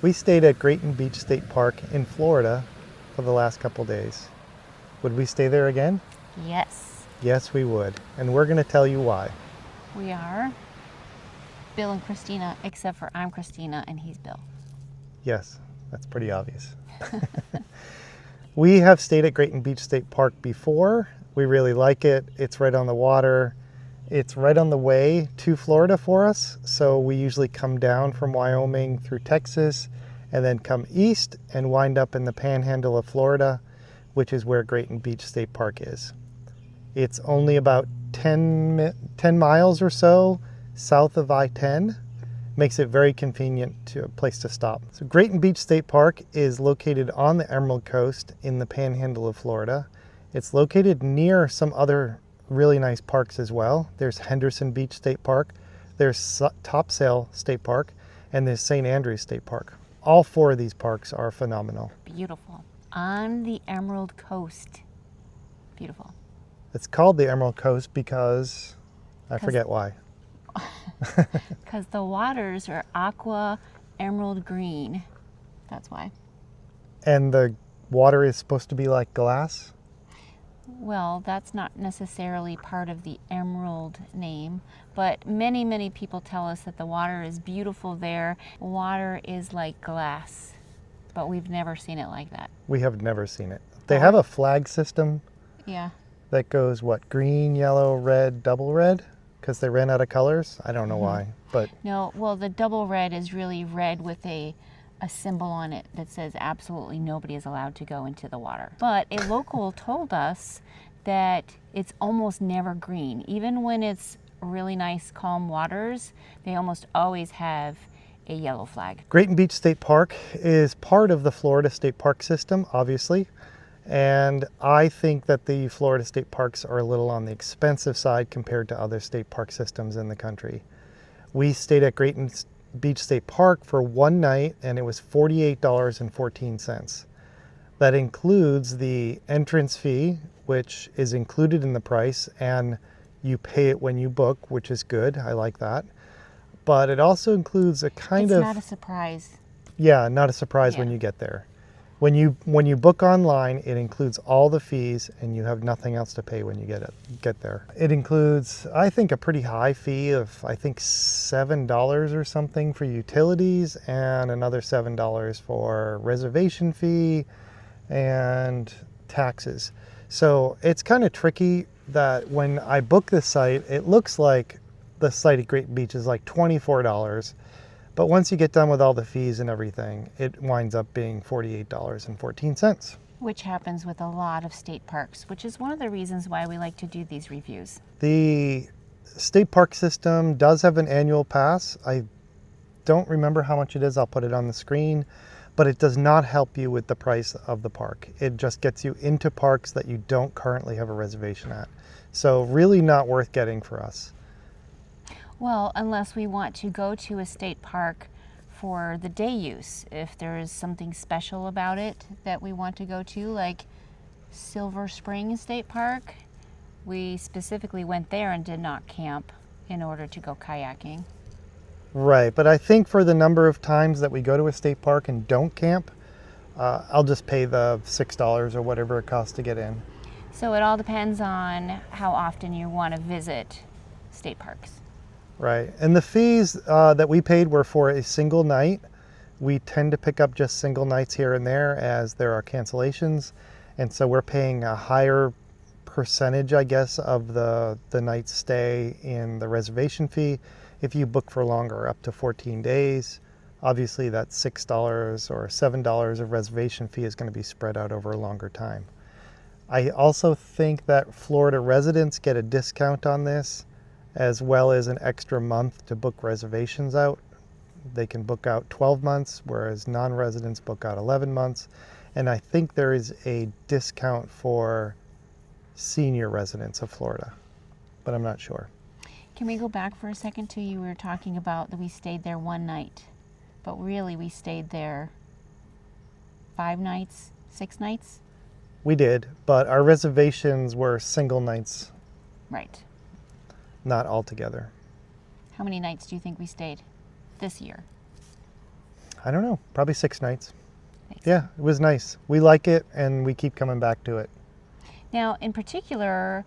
We stayed at Grayton Beach State Park in Florida for the last couple days. Would we stay there again? Yes, Yes, we would. And we're going to tell you why. we are Bill and Christina, except for I'm Christina and he's Bill. Yes, that's pretty obvious. We have stayed at Grayton Beach State Park before. We really like it. It's right on the water. It's right on the way to Florida for us. So we usually come down from Wyoming through Texas and then come east and wind up in the panhandle of Florida, which is where Grayton Beach State Park is. It's only about 10 miles or so south of I-10. Makes it very convenient to a place to stop. So Grayton Beach State Park is located on the Emerald Coast in the panhandle of Florida. It's located near some other really nice parks as well. There's Henderson Beach State Park, there's Topsail State Park, and there's St. Andrews State Park. All four of these parks are phenomenal. Beautiful. On the Emerald Coast. Beautiful. It's called the Emerald Coast because I forget why. Because the waters are aqua emerald green. That's why. And the water is supposed to be like glass? Well, that's not necessarily part of the emerald name, but many people tell us that the water is beautiful there. Water is like glass, but we've never seen it like that. We have never seen it. They have a flag system Yeah. that goes, what, green, yellow, red, double red? Because they ran out of colors? I don't know why, but No, well, the double red is really red with a symbol on it that says absolutely nobody is allowed to go into the water. But a local told us that it's almost never green. Even when it's really nice, calm waters, they almost always have a yellow flag. Grayton Beach State Park is part of the Florida State Park system, obviously. And I think that the Florida state parks are a little on the expensive side compared to other state park systems in the country. We stayed at Grayton Beach State Park for one night and it was $48.14. That includes the entrance fee, which is included in the price, and you pay it when you book, which is good. I like that. But it also includes a kind of... It's not a surprise. Yeah, not a surprise Yeah. when you get there. When you book online, it includes all the fees and you have nothing else to pay when you get there. It includes, I think, a pretty high fee of, I think, $7 or something for utilities and another $7 for reservation fee and taxes. So it's kind of tricky that when I book this site, it looks like the site at Grayton Beach is like $24. But once you get done with all the fees and everything, it winds up being $48.14. Which happens with a lot of state parks, which is one of the reasons why we like to do these reviews. The state park system does have an annual pass. I don't remember how much it is. I'll put it on the screen. But it does not help you with the price of the park. It just gets you into parks that you don't currently have a reservation at. So really not worth getting for us. Well, unless we want to go to a state park for the day use. If there is something special about it that we want to go to, like Silver Spring State Park, we specifically went there and did not camp in order to go kayaking. Right, but I think for the number of times that we go to a state park and don't camp, I'll just pay the $6 or whatever it costs to get in. So it all depends on how often you want to visit state parks. Right, and the fees that we paid were for a single night. We tend to pick up just single nights here and there as there are cancellations, and so we're paying a higher percentage, I guess, of the night's stay in the reservation fee. If you book for longer, up to 14 days, obviously that $6 or $7 of reservation fee is going to be spread out over a longer time. I also think that Florida residents get a discount on this, as well as an extra month to book reservations out. They can book out 12 months, whereas non-residents book out 11 months. And I think there is a discount for senior residents of Florida, but I'm not sure. Can we go back for a second to you were talking about that we stayed there one night, but really we stayed there 5 nights, 6 nights? We did, but our reservations were single nights, Right. not all together. How many nights do you think we stayed this year? I don't know, probably 6 nights. Nice. Yeah, it was nice. We like it, and we keep coming back to it. Now, in particular,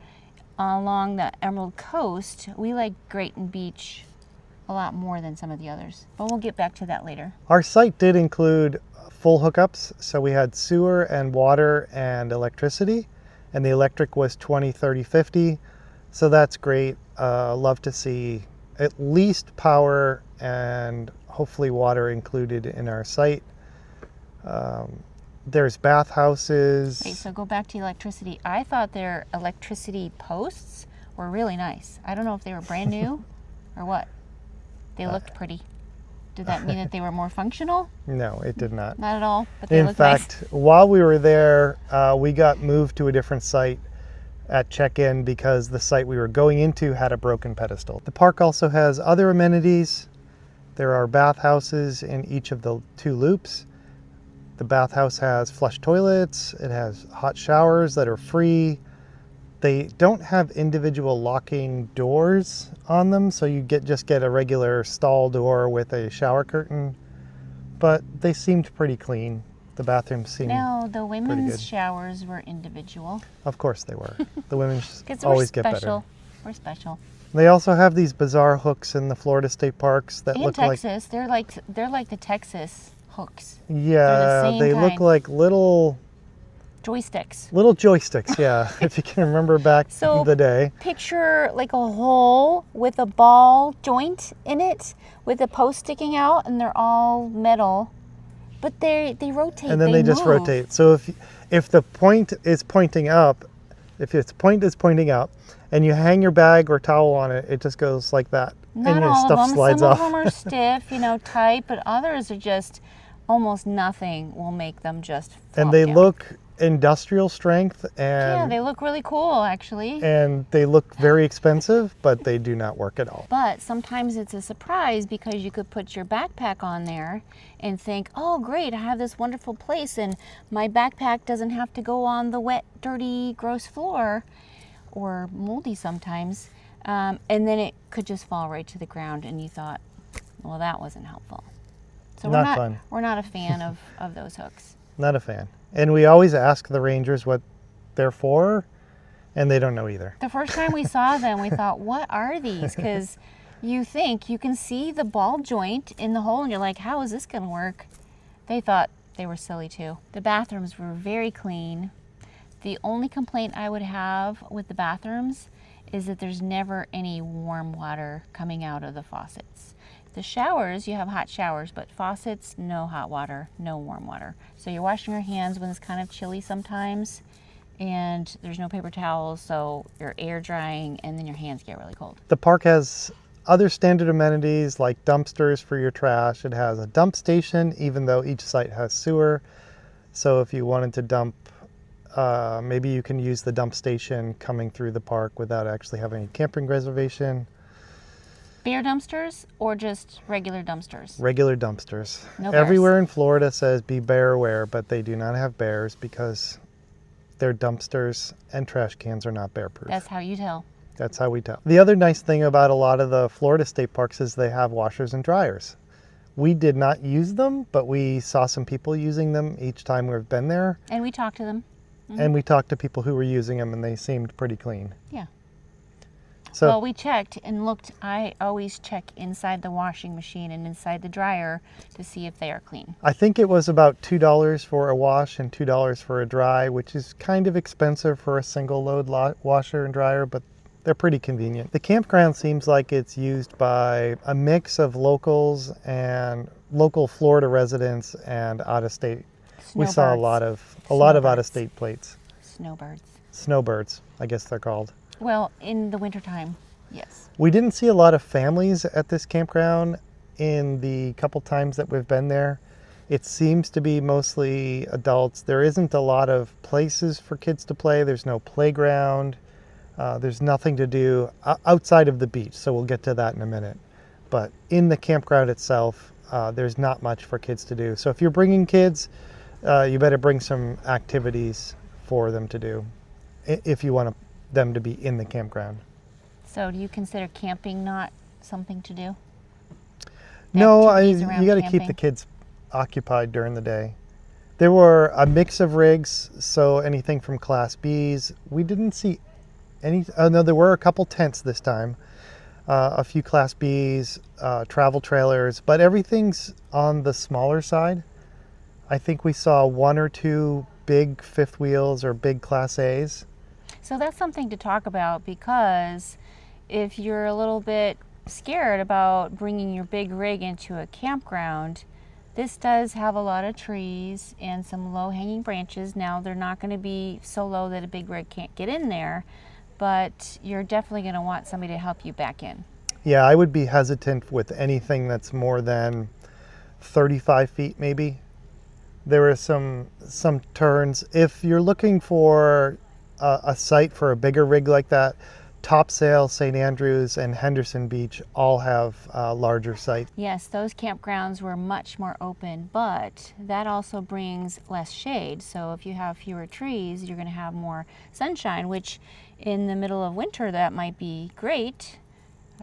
along the Emerald Coast, we like Grayton Beach a lot more than some of the others, but we'll get back to that later. Our site did include full hookups, so we had sewer and water and electricity, and the electric was 20, 30, 50, so that's great. Love to see at least power and hopefully water included in our site. There's bathhouses. Wait, so go back to electricity. I thought their electricity posts were really nice. I don't know if they were brand new or what. They looked pretty. Did that mean that they were more functional? No, it did not. Not at all, but they In looked fact, nice. while we were there, we got moved to a different site at check-in because the site we were going into had a broken pedestal. The park also has other amenities. There are bathhouses in each of the 2 loops. The bathhouse has flush toilets. It has hot showers that are free. They don't have individual locking doors on them, so you just get a regular stall door with a shower curtain. But they seemed pretty clean. The bathrooms seemed Now, the good. women's showers were individual. Of course they were. The women Because always we're get better. special. We're special. They also have these bizarre hooks in the Florida state parks that In look like, Texas, they're like the Texas hooks. yeah, same they look kind. like little Joysticks. joysticks. Yeah, if you can remember back So- the day. Picture like a hole with a ball joint in it with a post sticking out, and they're all metal, but they rotate. And then they just move. rotate. So if the point is pointing up, if its point is pointing up, and you hang your bag or towel on it, it just goes like that, Not and your all stuff of them. slides Some off. of them are stiff, tight, but others are just almost nothing will make them just fall And they down. look industrial strength, Yeah, and they look really cool actually. and they look very expensive, but they do not work at all. But sometimes it's a surprise because you could put your backpack on there and think, oh great, I have this wonderful place and my backpack doesn't have to go on the wet, dirty, gross floor or moldy sometimes. And then it could just fall right to the ground and you thought, well, that wasn't helpful. So Not fun. We're not a fan of those hooks. Not a fan. And we always ask the rangers what they're for, and they don't know either. The first time we saw them, we thought, what are these? Because you think you can see the ball joint in the hole and you're like, how is this going to work? They thought they were silly too. The bathrooms were very clean. The only complaint I would have with the bathrooms is that there's never any warm water coming out of the faucets. The showers, you have hot showers, but faucets, no hot water, no warm water. So you're washing your hands when it's kind of chilly sometimes, and there's no paper towels, so you're air drying, and then your hands get really cold. The park has other standard amenities like dumpsters for your trash. It has a dump station, even though each site has sewer. So if you wanted to dump, maybe you can use the dump station coming through the park without actually having a camping reservation. Bear dumpsters or just regular dumpsters? Regular dumpsters. No bears. Everywhere in Florida says be bear aware, but they do not have bears because their dumpsters and trash cans are not bear proof. That's how you tell. That's how we tell. The other nice thing about a lot of the Florida state parks is they have washers and dryers. We did not use them, but we saw some people using them each time we've been there. And we talk to them. And we talked to people who were using them and they seemed pretty clean. Yeah. So Well, we checked and looked. I always check inside the washing machine and inside the dryer to see if they are clean. I think it was about $2 for a wash and $2 for a dry, which is kind of expensive for a single load washer and dryer, but they're pretty convenient. The campground seems like it's used by a mix of locals and local Florida residents and out of state. We saw a Snowbirds. lot of out of state plates. Snowbirds. Snowbirds, I guess they're called. Well, in the wintertime, yes. We didn't see a lot of families at this campground in the couple times that we've been there. It seems to be mostly adults. There isn't a lot of places for kids to play. There's no playground. There's nothing to do outside of the beach, so we'll get to that in a minute. But in the campground itself, there's not much for kids to do. So if you're bringing kids, you better bring some activities for them to do if you want them to be in the campground. So do you consider camping not something to do? No, Activities around you got to keep camping? the kids occupied during the day. There were a mix of rigs, so anything from Class Bs. We didn't see any, no, there were a couple tents this time, a few Class Bs, travel trailers, but everything's on the smaller side. I think we saw one or two big fifth wheels or big Class As. So that's something to talk about, because if you're a little bit scared about bringing your big rig into a campground, this does have a lot of trees and some low-hanging branches. Now, they're not going to be so low that a big rig can't get in there, but you're definitely going to want somebody to help you back in. Yeah, I would be hesitant with anything that's more than 35 feet maybe. There are some turns. If you're looking for a site for a bigger rig like that, Topsail, St. Andrews, and Henderson Beach all have larger sites. Yes, those campgrounds were much more open, but that also brings less shade. So if you have fewer trees, you're going to have more sunshine, which in the middle of winter, that might be great.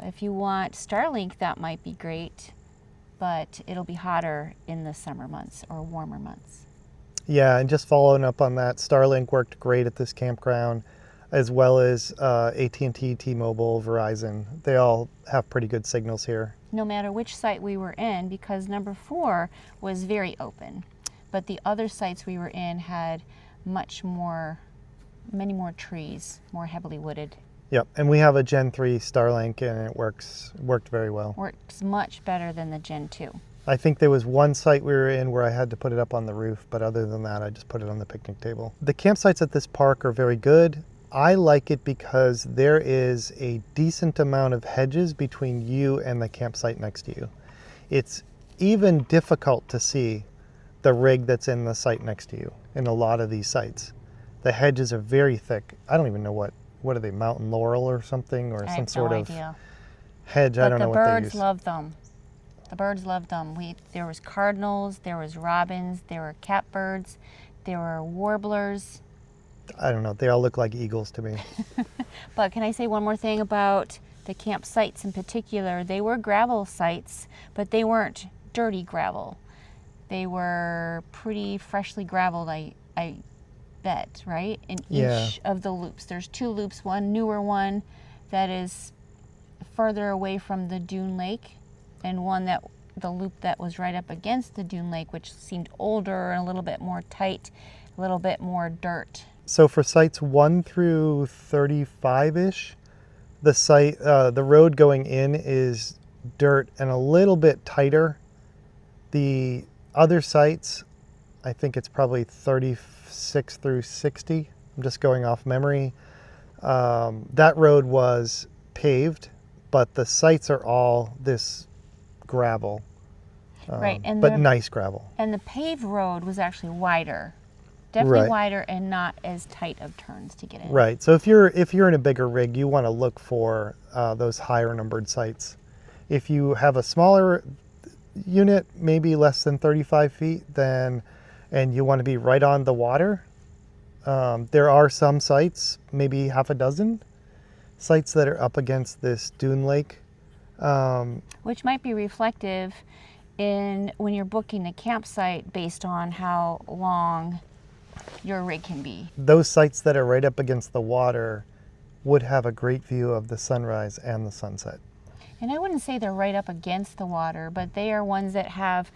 If you want Starlink, that might be great, but it'll be hotter in the summer months or warmer months. Yeah, and just following up on that, Starlink worked great at this campground, as well as AT&T, T-Mobile, Verizon. They all have pretty good signals here. No matter which site we were in, because number 4 was very open, but the other sites we were in had many more trees, more heavily wooded. Yep, and we have a Gen 3 Starlink, and it worked very well. Works much better than the Gen 2. I think there was one site we were in where I had to put it up on the roof, but other than that, I just put it on the picnic table. The campsites at this park are very good. I like it because there is a decent amount of hedges between you and the campsite next to you. It's even difficult to see the rig that's in the site next to you in a lot of these sites. The hedges are very thick. I don't even know what are they, mountain laurel or something, or some sort of hedge. I don't know what they use. But the birds love them. The birds loved them. There was cardinals, there was robins, there were catbirds, there were warblers. I don't know. They all look like eagles to me. But can I say one more thing about the campsites in particular? They were gravel sites, but they weren't dirty gravel. They were pretty freshly graveled, I bet, right? In each of the loops. There's 2 loops, one newer one that is further away from the dune lake, and the loop that was right up against the dune lake, which seemed older and a little bit more tight, a little bit more dirt. So for sites 1 through 35-ish, the road going in is dirt and a little bit tighter. The other sites, I think it's probably 36 through 60. I'm just going off memory. That road was paved, but the sites are all this gravel, right, but nice gravel. And the paved road was actually wider. Definitely wider and not as tight of turns to get in. Right. So if you're in a bigger rig, you want to look for those higher numbered sites. If you have a smaller unit, maybe less than 35 feet, and you want to be right on the water, there are some sites, maybe half a dozen sites that are up against this dune lake. Which might be reflective in when you're booking a campsite based on how long your rig can be. Those sites that are right up against the water would have a great view of the sunrise and the sunset. And I wouldn't say they're right up against the water, but they are ones that have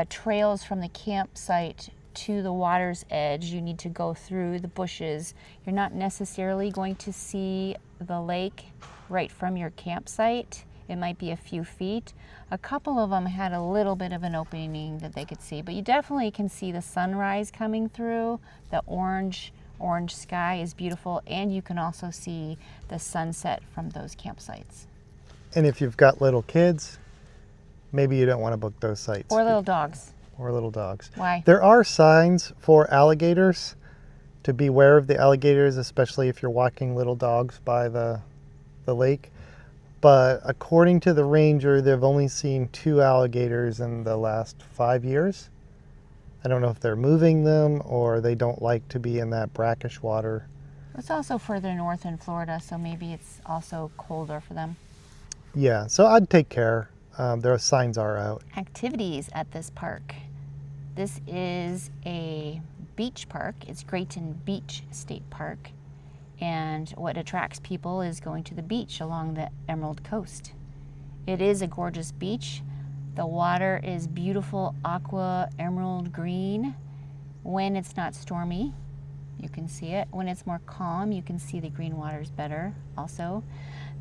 trails from the campsite to the water's edge. You need to go through the bushes. You're not necessarily going to see the lake right from your campsite. It might be a few feet. A couple of them had a little bit of an opening that they could see, but you definitely can see the sunrise coming through. The orange sky is beautiful, and you can also see the sunset from those campsites. And if you've got little kids, maybe you don't want to book those sites. Or little dogs. Or little dogs. Why? There are signs for alligators, to beware of the alligators, especially if you're walking little dogs by the lake. But according to the ranger, they've only seen 2 alligators in the last 5 years. I don't know if they're moving them or they don't like to be in that brackish water. It's also further north in Florida, so maybe it's also colder for them. Yeah, so I'd take care. Their signs are out. Activities at this park. This is a beach park. It's Grayton Beach State Park. And what attracts people is going to the beach along the Emerald Coast. It is a gorgeous beach. The water is beautiful aqua emerald green. When it's not stormy, you can see it. When it's more calm, you can see the green waters better also.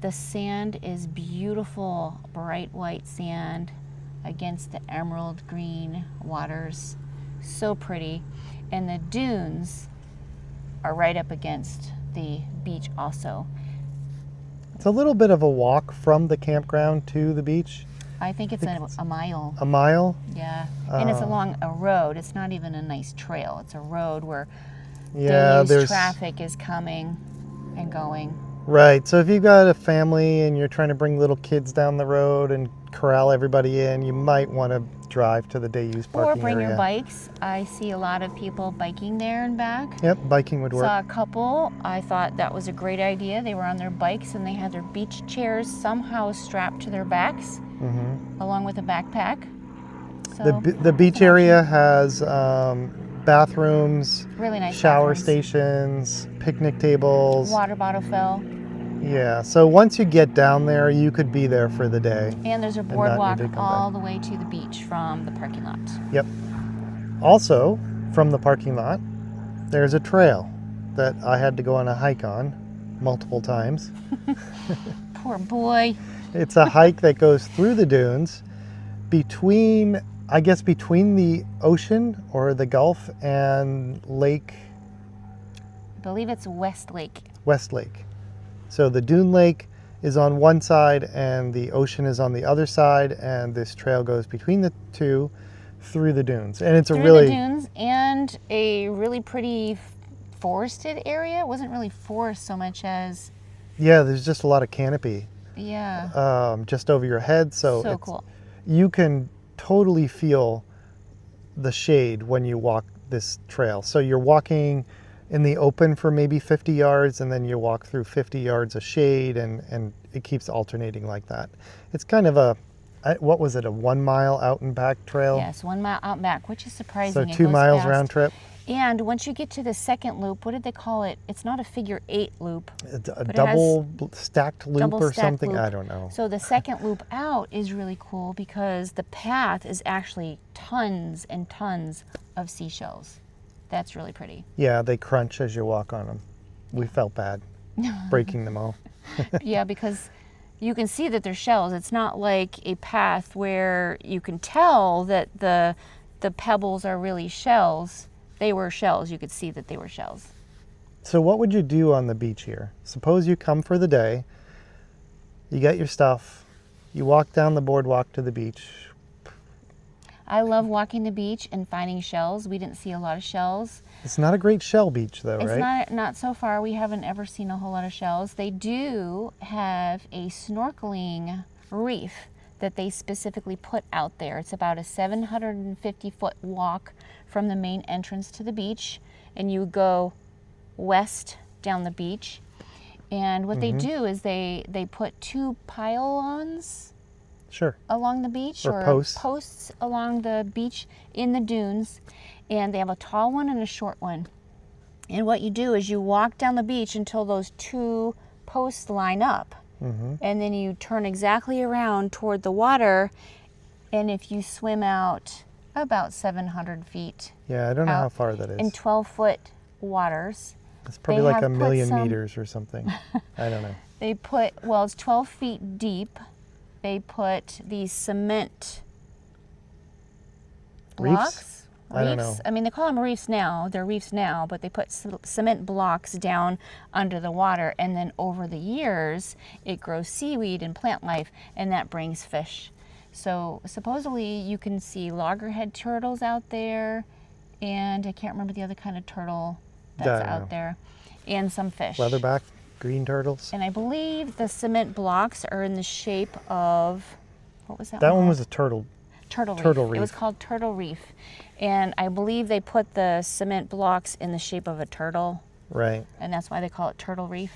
The sand is beautiful, bright white sand against the emerald green waters. So pretty. And the dunes are right up against the beach also. It's a little bit of a walk from the campground to the beach. I think it's a mile. A mile? Yeah. And it's along a road. It's not even a nice trail. It's a road where there's traffic is coming and going. Right. So if you've got a family and you're trying to bring little kids down the road and corral everybody in, you might want to drive to the day use parking Or bring area. your bikes. I see a lot of people biking there and back. Yep, biking would work. Saw a couple. I thought that was a great idea. They were on their bikes and they had their beach chairs somehow strapped to their backs, along with a backpack. So The beach area has bathrooms, really nice shower bathrooms. stations, picnic tables. Water bottle fill. Yeah, so once you get down there, you could be there for the day. And there's a not need boardwalk to come all back. the way to the beach from the parking lot. Yep. Also, from the parking lot, there's a trail that I had to go on a hike on multiple times. Poor boy. It's a hike that goes through the dunes between the ocean or the Gulf and Lake I believe it's West Lake. West Lake. So the dune lake is on one side and the ocean is on the other side, and this trail goes between the two through the dunes. And it's Through a really the dunes and a really pretty forested area. It wasn't really forest so much as, there's just a lot of canopy just over your head. So cool. You can totally feel the shade when you walk this trail. So you're walking in the open for maybe 50 yards, and then you walk through 50 yards of shade, and it keeps alternating like that. It's kind of a 1 mile out and back trail? Yes, 1 mile out and back, which is surprising. So It 2 goes miles fast. round trip? And once you get to the second loop, what did they call it? It's not a figure 8 loop. It's a but it double stacked loop double or stacked something? loop. I don't know. So the second loop out is really cool because the path is actually tons and tons of seashells. That's really pretty. Yeah, they crunch as you walk on them. We felt bad breaking them all. Yeah, because you can see that they're shells. It's not like a path where you can tell that the pebbles are really shells. They were shells. You could see that they were shells. So what would you do on the beach here? Suppose you come for the day, you get your stuff, you walk down the boardwalk to the beach. I love walking the beach and finding shells. We didn't see a lot of shells. It's not a great shell beach though, It's right? not so far. We haven't ever seen a whole lot of shells. They do have a snorkeling reef that they specifically put out there. It's about a 750-foot walk from the main entrance to the beach, and you go west down the beach. And what they do is they put 2 pylons Sure. along the beach, Or posts. along the beach in the dunes, and they have a tall one and a short one. And what you do is you walk down the beach until those 2 posts line up, and then you turn exactly around toward the water, and if you swim out about 700 feet Yeah, I don't know how out far that is. in 12-foot waters, It's probably they like have a put million some- meters or something. I don't know. they put, well, it's 12 feet deep. They put these cement blocks. Reefs? I don't know. I mean, they call them reefs now. They're reefs now, but they put cement blocks down under the water, and then over the years, it grows seaweed and plant life, and that brings fish. So supposedly you can see loggerhead turtles out there, and I can't remember the other kind of turtle I that's don't out know. there, and some fish. Leatherback, green turtles. And I believe the cement blocks are in the shape of, what was that? That one was a turtle. Turtle Turtle Reef. It was Reef. called Turtle Reef. And I believe they put the cement blocks in the shape of a turtle, Right. and that's why they call it Turtle Reef.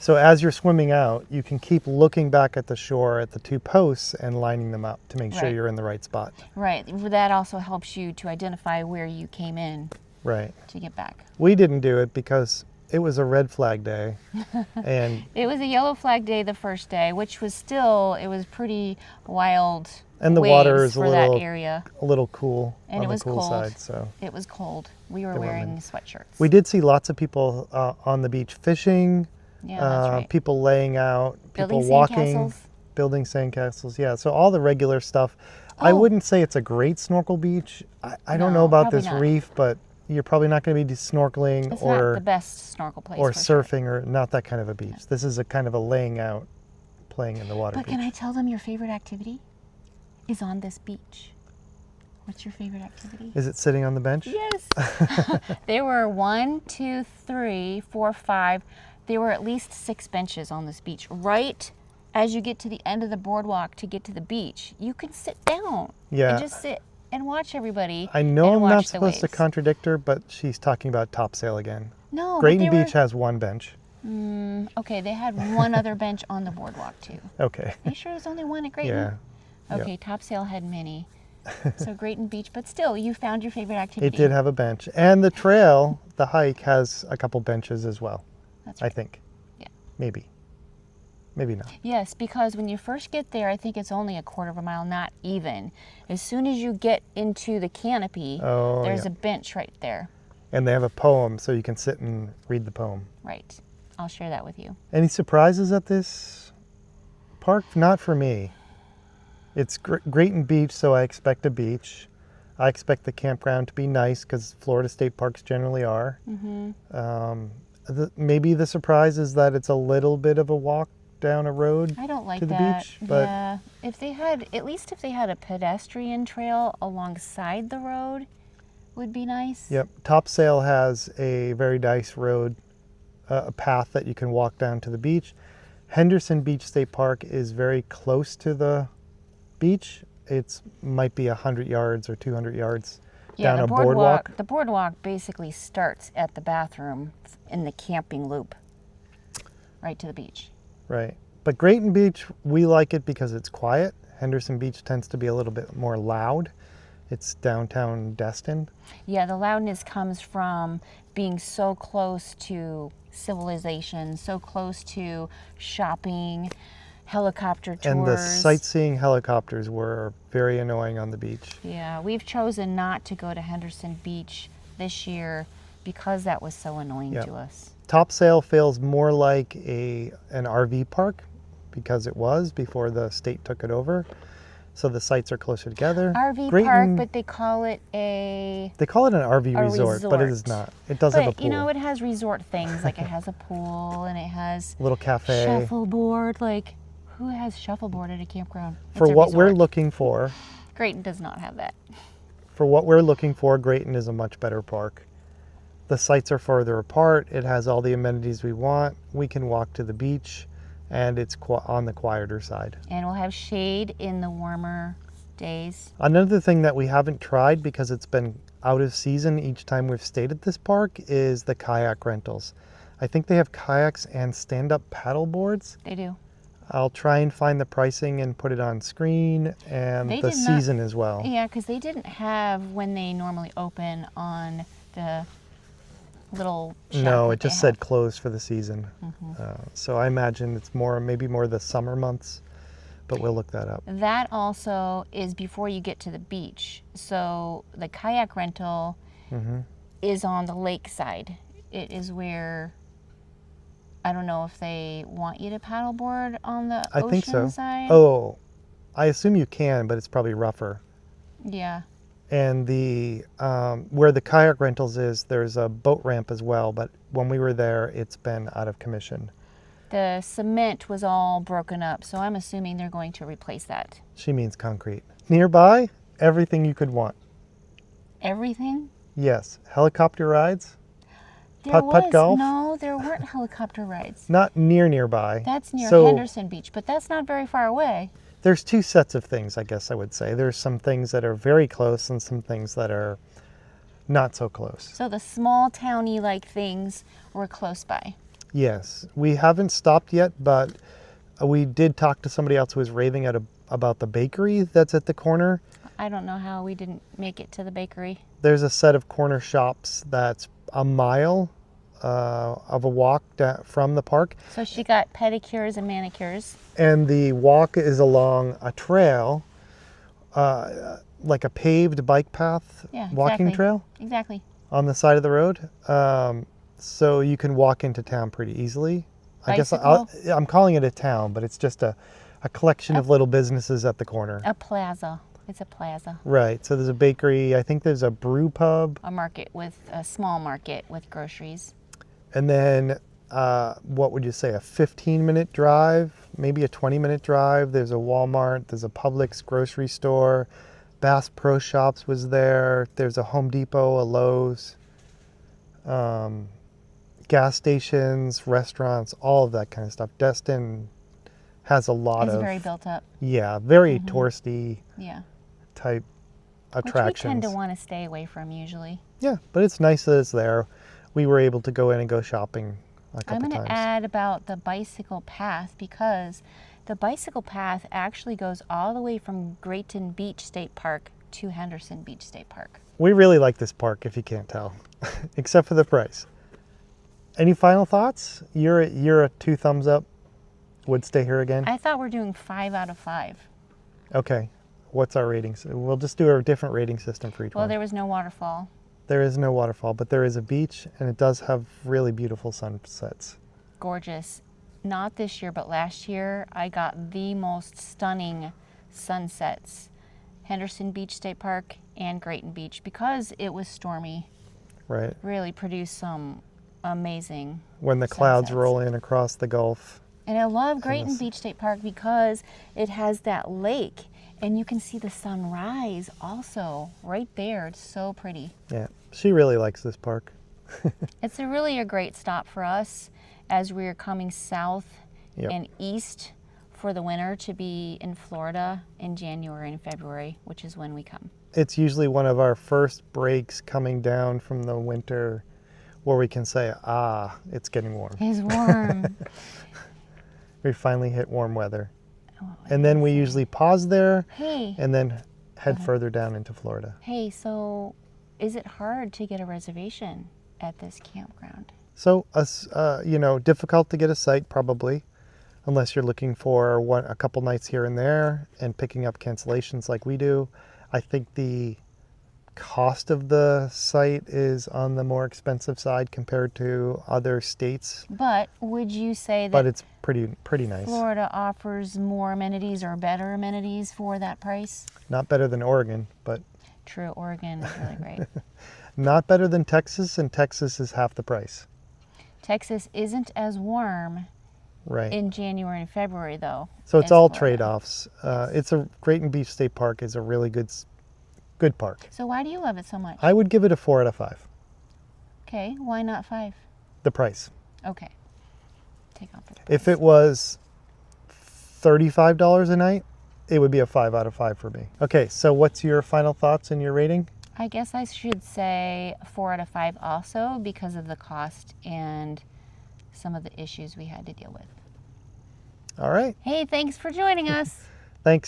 So as you're swimming out, you can keep looking back at the shore at the two posts and lining them up to make sure Right. you're in the right spot. Right. That also helps you to identify where you came in Right. to get back. We didn't do it because it was a red flag day. And It was a yellow flag day the first day, which was still, it was pretty wild. And the waves water is for that area. a little cool And on it the was cool cold. side. So It was cold. We were There wearing weren't sweatshirts. we did see lots of people on the beach fishing, Yeah, that's right. people laying out, people Building walking, sandcastles. building sandcastles. Yeah, so all the regular stuff. I Oh. wouldn't say it's a great snorkel beach. I don't know No, about probably this not. reef, but you're probably not going to be snorkeling It's not the or best snorkel place. or for sure. surfing or not that kind of a beach. This is a kind of a laying out, playing in the water But beach. can I tell them your favorite activity is on this beach? What's your favorite activity? Is it sitting on the bench? Yes. There were 1, 2, 3, 4, 5. There were at least 6 benches on this beach. Right as you get to the end of the boardwalk to get to the beach, you can sit down Yeah. and just sit and watch everybody. I know and I'm watch not the supposed to waves. contradict her, but she's talking about Topsail again. No, but Grayton they were- Beach has one bench. Okay, they had one other bench on the boardwalk too. Okay. Are you sure there's only one at Grayton? Yeah. Okay, Topsail had many. So Grayton Beach, but still, you found your favorite activity. It did have a bench. And the trail, the hike, has a couple benches as well, That's I right. think. Yeah. Maybe. Maybe not. Yes, because when you first get there, I think it's only a quarter of a mile, not even. As soon as you get into the canopy, Oh, there's yeah. a bench right there. And they have a poem, so you can sit and read the poem. Right. I'll share that with you. Any surprises at this park? Not for me. It's Grayton Beach, so I expect a beach. I expect the campground to be nice because Florida state parks generally are. Maybe the surprise is that it's a little bit of a walk down a road. I don't like to the that. beach, but- Yeah. If they had, at least if they had a pedestrian trail alongside the road, would be nice. Yep. Topsail has a very nice road, a path that you can walk down to the beach. Henderson Beach State Park is very close to the beach. It's might be 100 yards or 200 yards Yeah, down the a boardwalk. The boardwalk basically starts at the bathroom in the camping loop, right to the beach. Right. But Grayton Beach, we like it because it's quiet. Henderson Beach tends to be a little bit more loud. It's downtown Destin. Yeah, the loudness comes from being so close to civilization, so close to shopping, helicopter tours. And the sightseeing helicopters were very annoying on the beach. Yeah, we've chosen not to go to Henderson Beach this year because that was so annoying Yeah. to us. Topsail feels more like an RV park because it was before the state took it over. So the sites are closer together. RV Grayton- park, but they call it a... They call it an RV A resort, but it is resort. not. It does have a But, pool. you know, it has resort things, like it has a pool and it has Little cafe. shuffleboard. Like, who has shuffleboard at a campground? For It's a what we're resort. looking for, Grayton does not have that. Grayton is a much better park. The sites are further apart. It has all the amenities we want. We can walk to the beach, and it's on the quieter side. And we'll have shade in the warmer days. Another thing that we haven't tried because it's been out of season each time we've stayed at this park is the kayak rentals. I think they have kayaks and stand-up paddle boards. They do. I'll try and find the pricing and put it on screen and They the did not- season as well. Yeah, because they didn't have when they normally open on the little shack No, that it they just have. said closed for the season. So I imagine it's maybe more the summer months, but we'll look that up. That also is before you get to the beach. So the kayak rental Mm-hmm. is on the lake side. It is where, I don't know if they want you to paddleboard on the I ocean think so. side. Oh, I assume you can, but it's probably rougher. Yeah. And the where the kayak rentals is, there's a boat ramp as well. But when we were there, it's been out of commission. The cement was all broken up, so I'm assuming they're going to replace that. She means concrete. Nearby, everything you could want. Everything? Yes, helicopter rides, There Putt-putt was golf? no, there weren't helicopter rides. not nearby. That's near So Henderson Beach, but that's not very far away. there's two sets of things, I guess I would say. There's some things that are very close and some things that are not so close. So the small towny like things were close by. Yes, we haven't stopped yet, but we did talk to somebody else who was raving about the bakery that's at the corner. I don't know how we didn't make it to the bakery. There's a set of corner shops that's a mile of a walk from the park. So she got pedicures and manicures. And the walk is along a trail, like a paved bike path, Yeah, walking exactly. trail Exactly. on the side of the road. So you can walk into town pretty easily. I guess I'm calling it a town, but it's just a collection of little businesses at the corner. A plaza. It's a plaza. Right. So there's a bakery. I think there's a brew pub. A small market with groceries. And then, what would you say, a 15-minute drive, maybe a 20-minute drive. There's a Walmart, there's a Publix grocery store, Bass Pro Shops was there. There's a Home Depot, a Lowe's, gas stations, restaurants, all of that kind of stuff. Destin has a lot It's of... very built up. Yeah, very touristy Yeah. type attractions. Which we tend to want to stay away from usually. Yeah, but it's nice that it's there. We were able to go in and go shopping a couple I'm times. going to add about the bicycle path because the bicycle path actually goes all the way from Grayton Beach State Park to Henderson Beach State Park. We really like this park, if you can't tell, except for the price. Any final thoughts? You're a 2 thumbs up. Would stay here again? I thought we're doing 5 out of 5. Okay. What's our ratings? We'll just do a different rating system for each Well, one. there was no waterfall. There is no waterfall, but there is a beach, and it does have really beautiful sunsets. Gorgeous. Not this year, but last year I got the most stunning sunsets. Henderson Beach State Park and Grayton Beach, because it was stormy, Right. really produced some amazing When the clouds sunsets. roll in across the Gulf. And I love Grayton Beach State Park because it has that lake and you can see the sunrise also right there. It's so pretty. Yeah, she really likes this park. It's really a great stop for us as we're coming south Yep. and east for the winter to be in Florida in January and February, which is when we come. It's usually one of our first breaks coming down from the winter where we can say, it's getting warm. It's warm. We finally hit warm weather. And then we usually pause there Hey, and then head further down into Florida. hey, so is it hard to get a reservation at this campground? So, difficult to get a site probably, unless you're looking for a couple nights here and there and picking up cancellations like we do. I think the cost of the site is on the more expensive side compared to other states, But would you say but that it's pretty nice. Florida offers more amenities or better amenities for that price? Not better than Oregon, but True, Oregon is really great. not better than Texas, and Texas is half the price. Texas isn't as warm Right. in January and February, though. So it's as all Florida. trade-offs. Grayton Beach State Park is a really good park. So why do you love it so much? I would give it a 4 out of 5. Okay, why not 5? The price. Okay. Take off the price. If it was $35 a night, it would be a 5 out of 5 for me. Okay, so what's your final thoughts and your rating? I guess I should say 4 out of 5 also because of the cost and some of the issues we had to deal with. All right, Hey, thanks for joining us. thanks.